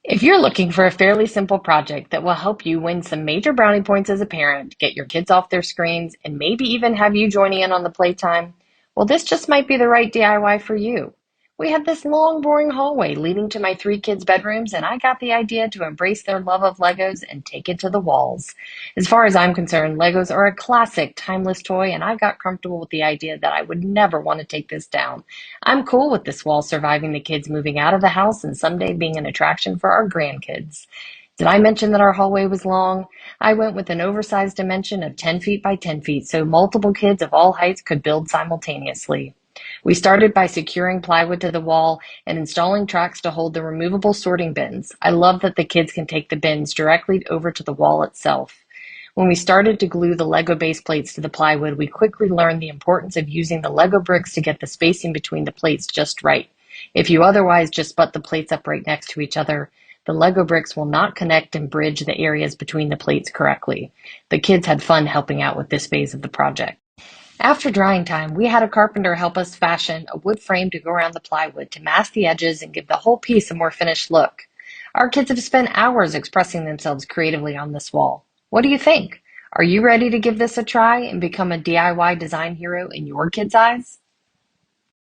If you're looking for a fairly simple project that will help you win some major brownie points as a parent, get your kids off their screens, and maybe even have you joining in on the playtime, well, this just might be the right DIY for you. We have this long, boring hallway leading to my three kids' bedrooms, and I got the idea to embrace their love of Legos and take it to the walls. As far as I'm concerned, Legos are a classic, timeless toy, and I got comfortable with the idea that I would never want to take this down. I'm cool with this wall surviving the kids moving out of the house and someday being an attraction for our grandkids. Did I mention that our hallway was long? I went with an oversized dimension of 10 feet by 10 feet so multiple kids of all heights could build simultaneously. We started by securing plywood to the wall and installing tracks to hold the removable sorting bins. I love that the kids can take the bins directly over to the wall itself. When we started to glue the Lego base plates to the plywood, we quickly learned the importance of using the Lego bricks to get the spacing between the plates just right. If you otherwise just butt the plates up right next to each other, the Lego bricks will not connect and bridge the areas between the plates correctly. The kids had fun helping out with this phase of the project. After drying time, we had a carpenter help us fashion a wood frame to go around the plywood to mask the edges and give the whole piece a more finished look. Our kids have spent hours expressing themselves creatively on this wall. What do you think? Are you ready to give this a try and become a DIY design hero in your kids' eyes?